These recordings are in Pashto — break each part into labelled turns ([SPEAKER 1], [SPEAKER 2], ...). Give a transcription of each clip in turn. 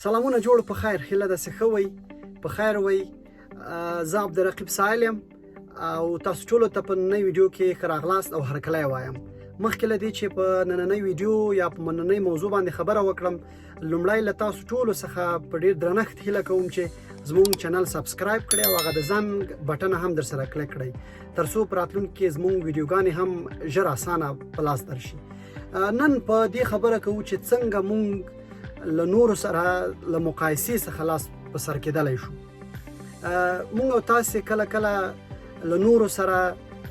[SPEAKER 1] سلامونه جوړ په خیر هله د سخوي په خیر وي زه عبدالرقیب سائل یم او تاسو ټول ته په نوې ویډیو کې خراغلاست او هرکلی وایم. مخکې له دې چې په نننۍ ویډیو یا په نننۍ موضوع باندې خبره وکړم، لومړی له تاسو ټولو څخه په ډیر درنښت هیله کوم چې زموږ چینل سبسکرایب کړئ او هغه د زنګ بټن هم در سره کلیک کړئ ترڅو په راتلونکي کې زموږ ویډیوګانې هم ژر اسانه په لاس درشي. نن په دې خبره کوو چې څنګه موږ له نورو سره له مقایسې څخه لاس په سر کېدلی شو. موږ او تاسې کله کله له نورو سره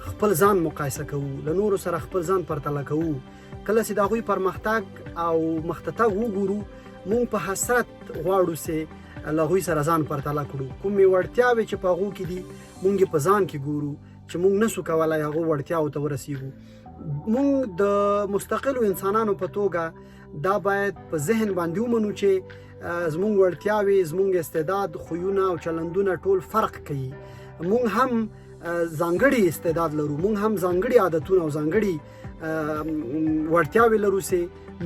[SPEAKER 1] خپل ځان مقایسه کوو، له نورو سره خپل ځان پرتله کوو. کله چې د هغوی پرمختګ او مخته وګورو، موږ په حسرت غواړو چې له هغوی سره ځان پرتله کړو. کومې وړتیاوې چې په هغو کې دي موږ یې په ځان کې ګورو چې موږ نسو کولی هغو وړتیاو ته ورسیږو. موږ د مستقلو انسانانو په توګه دا باید په ذهن باندې ومنو چې زموږ وړتیاوې، زموږ استعداد، خویونه او چلندونه ټول فرق کوي. موږ هم ځانګړي استعداد لرو، موږ هم ځانګړي عادتونه او ځانګړي وړتیاوې لرو چې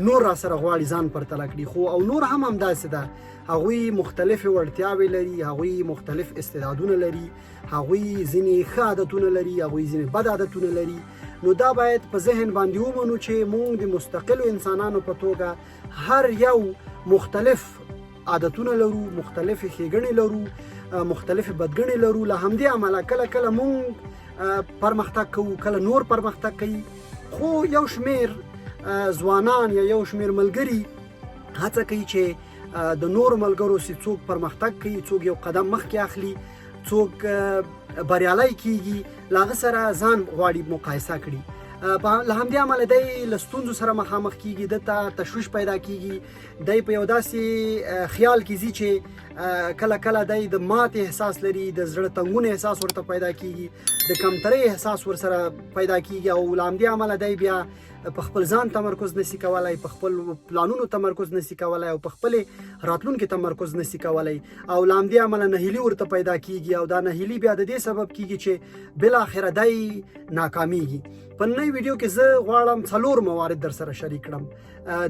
[SPEAKER 1] نور را سره غواړي ځان پرتله کړي. خو او نور هم همداسې ده، هغوی مختلفې وړتیاوې لري، هغوی مختلف استعدادونه لري، هغوی ځینې ښه عادتونه لري، هغوی ځینې بد عادتونه لري. نو دا باید په ذهن باندې ومنو چې موږ د مستقلو انسانانو په توګه هر یو مختلف عادتونه لرو، مختلفې ښېګڼې لرو، مختلفې بدګڼې لرو. له همدې امله کله کله موږ پرمختګ کوو، کله نور پرمختګ کوي. خو یو شمېر ځوانان یا یو شمېر ملګري هڅه کوي چې د نورو ملګرو چې څوک پرمختګ کوي، څوک یو قدم مخکې اخلي، څوک بریالی کیږي، له هغه سره ځان غواړي مقایسه کړي. له همدې امله دی له ستونزو سره مخامخ کیږي، دته تشویش پیدا کیږي، دی په یو داسې خیال کې ځي چې کله کله دی د ماتې احساس لري، د زړه تنګون احساس ورته پیدا کیږي، د کمترۍ احساس ورسره پیدا کیږي او له همدې امله دی بیا په خپل ځان تمرکز نسی کولای، په خپل پلانونو تمرکز نسی کولای او په خپل راتلونکي تمرکز نسی کولای او له همدې امله نهیلي ورته پیدا کیږي او دا نهیلي بیا د دې سبب کیږي چې بالاخره دی ناکامیږي. په نوې ویډیو کې زه غواړم 4 موارد در سره شریک کړم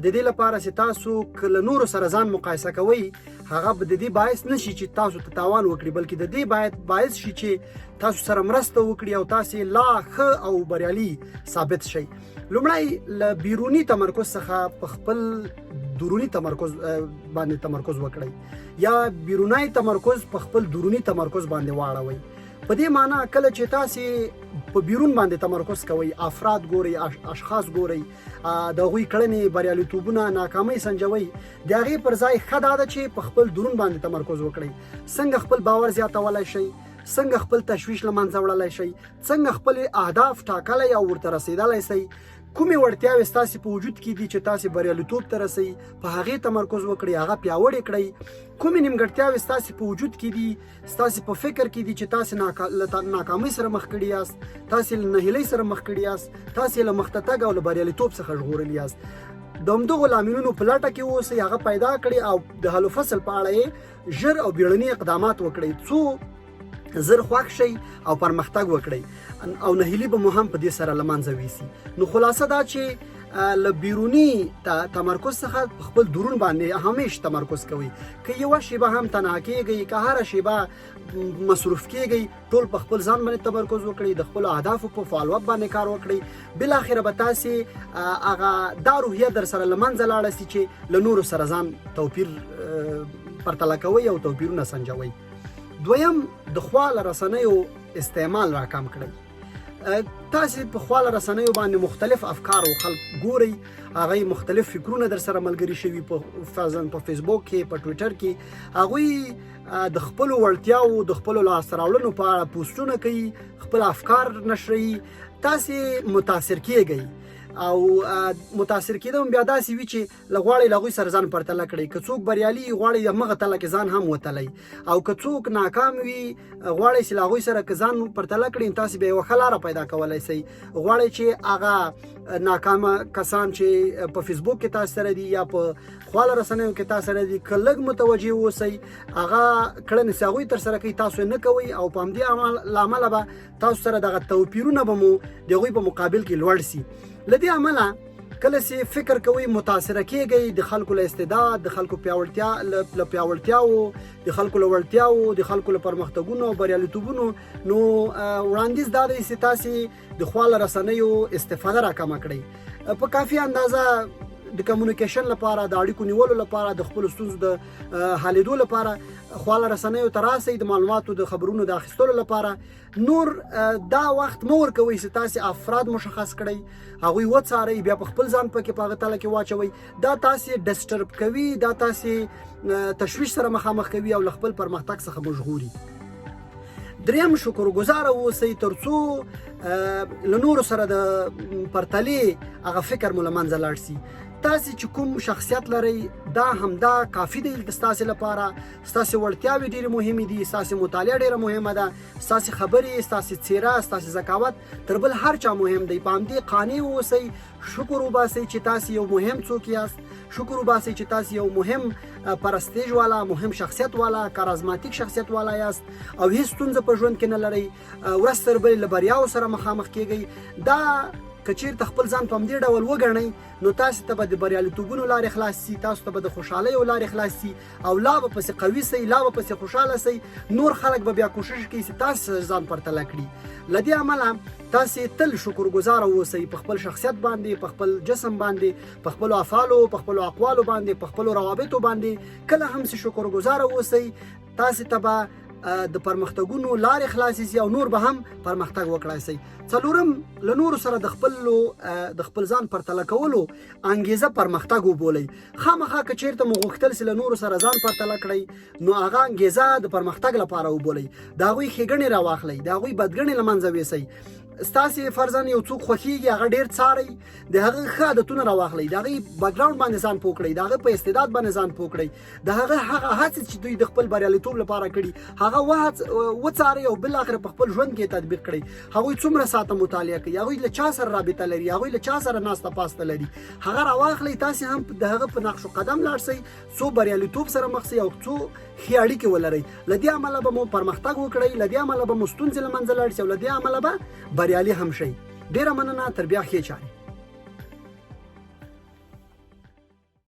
[SPEAKER 1] د دې لپاره چې تاسو له نورو سره ځان مقایسه کوئ، هغه به د دې باعث نشي چې تاسو ته تاوان وکړي، بلکې د دې باعث شي چې تاسو سره مرسته وکړي او تاسو لا ښه او بریالي ثابت شئ. لومړی له بیروني تمرکز څخه په خپل دروني تمرکز باندې تمرکز وکړئ یا بیرونی تمرکز په خپل دروني تمرکز باندې واړوئ. په دې معنی کله چې تاسو په بیرون باندې تمرکز کوئ، افراد ګورئ، اشخاص ګورئ، د هغوی کړنې، بریالیتوبونه، ناکامۍ سنجوئ، د هغې پر ځای ښه دا ده چې په خپل درون باندې تمرکز وکړئ. څنګه خپل باور زیاتولی شئ، څنګه خپل تشویش له منځه وړلی شئ، څنګه خپل اهداف ټاکلی او ورته رسېدلی شئ، کومې وړتیاوې ستاسې په وجود کې دي چې تاسې بریالیتوب ته رسئ، په هغې تمرکز وکړئ، هغه پیاوړې کړئ. کومې نیمګړتیاوې ستاسې په وجود کې دي، ستاسې په فکر کې دي چې تاسې له ناکامۍ سره مخ کړي یاست، تاسې له نهیلۍ سره مخ کړي یاست، تاسې له مخته تګ او له بریالیتوب څخه ژغورلي یاست. د همدغو لاملونو په لټه کې اوسئ، هغه پیدا کړئ او د حل و فصل په اړه یې ژر او بیړني اقدامات وکړئ څو زر خوښ شئ او پرمختګ وکړئ او نهیلي به مو هم په دې سره له منځه ویسي. نو خلاصه دا چې له بیروني تمرکز څخه په خپل درون باندې همیش تمرکز کوئ. که یوه شیبه هم تنها کیږئ، که هره شیبه مصروف کیږئ، ټول په خپل ځان باندې تمرکز وکړئ، د خپلو اهدافو په فالو اپ باندې کار وکړئ. بالاخره به تاسې هغه دا روحیه در سره له منځه لاړه سي چې له نورو سره ځان توپیر پرتله کوئ او توپیرونه سنجوئ. دویم، د خواله رسنیو استعمال راکم کړئ. تاسې په خواله رسنیو باندې مختلف افکار او خلک ګورئ، هغوی مختلف فکرونه در سره ملګري شوي په فیسبوک کې، په ټویټر کې. هغوی د خپلو وړتیاو، د خپلو لاسته راوړنو په اړه پوسټونه کوي، خپل افکار نشروي. تاسې متاثر کیږئ او متاثر کېدم بیا داسې وي چې غواړئ له هغوی سره ځان پرتله کړئ. که څوک بریالي غواړئ همغه تله کې ځان هم وتلی، او که څوک ناکام وي غواړئ چې له هغوی سره که ځان پرتله کړئ، تاسې بیا یوه ښه لاره پیدا کولی شئ. غواړئ چې هغه ناکامه کسان چې په فیسبوک کې تاسو سره دي یا په خواله رسنیو کې تاسو سره دي، که لږ متوجه اوسئ، هغه کړنې چې هغوی ترسره کوي تاسو یې نه کوئ او په همدې له امله به تاسو سره دغه توپیرونه به مو د هغوی په مقابل کې لوړ سي. له دې امله کله چې فکر کوئ متاثره کیږئ د خلکو له استعداد، د خلکو پیاوړتیاو، د خلکو له وړتیاو، د خلکو له پرمختګونو او بریالیتوبونو، نو وړاندیز دا دی چې تاسې د خواله رسنیو استفاده راکمه کړئ په کافي اندازه د کمیونیکیشن لپاره، د اړیکو نیولو لپاره، د خپل ستونزو د حلېدو لپاره خواله رسنیو ته راسئ، د معلوماتو د خبرونو د اخیستلو لپاره. نور دا وخت مه ورکوئ چې تاسې افراد مشخص کړئ، هغوی وڅارئ، بیا په خپل ځان پکې په هغه تله کې واچوئ. دا تاسې ډسټرب کوي، دا تاسې تشویش سره مخامخ کوي او له خپل پرمختګ څخه مشغولي. دریم، شکرګزاره اوسئ ترڅو له نورو سره د پرتلې هغه فکر مو له منځه لاړ شي. تاسې چې کوم شخصیت لرئ دا همدا کافي دی ستاسې لپاره. ستاسې وړتیاوې ډېرې مهمې دي، ستاسې مطالعه ډېره مهمه ده، ستاسې خبرې، ستاسې څیره، ستاسې ذکاوت تر بل هر چا مهم دی. په همدې قانع اوسئ، شکر وباسئ چې تاسې یو مهم څوک یاست، شکر وباسئ چې تاسې یو مهم پرستیج والا، مهم شخصیت والا، کارازماتیک شخصیت والا یاست او هیڅ ستونزه په ژوند کې نه لرئ. ورځ تر بلې له بریاو سره مخامخ کیږئ. دا که چیرته خپل ځان په همدې ډول وګڼئ نو تاسو ته به د بریالیتوبونو لارې خلاص شي، تاسو ته به د خوشحالیو لارې خلاص شي او لا به پسې قوي شئ، لا به پسې خوشحاله شئ. نور خلک به بیا کوشش کوي چې تاسو ځان پرتله کړي. له دې امله تاسې تل شکرګزاره اوسئ په خپل شخصیت باندې، په خپل جسم باندې، په خپلو افعالو، په خپلو اقوالو باندې، په خپلو روابطو باندې. کله هم چې شکرګزاره اوسئ، تاسې ته به د پرمختګونو لارې خلاصې شي او نور به هم پرمختګ وکړای شي. څلورم، له نورو سره د خپل ځان پرتله کولو انګیزه پرمختګ وبولئ. خامخا که چیرته مو غوښتل چې له نورو سره ځان پرتله کړئ نو هغه انګیزه د پرمختګ لپاره وبولئ. د هغوی ښېګڼې راواخلئ، د هغوی بدګڼې له منځه ویسئ. ستاسې فرضاً یو څوک خوښیږي، هغه ډېر څارئ، د هغه ښه عادتونه راواخلئ، د هغې بیکګراونډ باندې ځان پوه کړئ، د هغه په استعداد باندې ځان پوه کړئ، د هغه هڅې چې دوی د خپل بریالیتوب لپاره کړي هغه وڅارئ او بالاخره په خپل ژوند کې تطبیق کړئ. هغوی څومره ساعته مطالعه کوي، هغوی له چا سره رابطه لري، هغوی له چا سره ناسته پاسته لري، هغه راواخلئ. تاسې هم د هغه په نقش قدم لاړ شئ، څو بریالیتوب سره مخ شئ او څو ښې اړیکې ولرئ. له دې امله به مو پرمختګ وکړئ، له دې امله به مو ستونزې له منځه لاړ شي او له دې امله به بریالي هم شئ. ډېره مننه، تر بیا ښې چارې.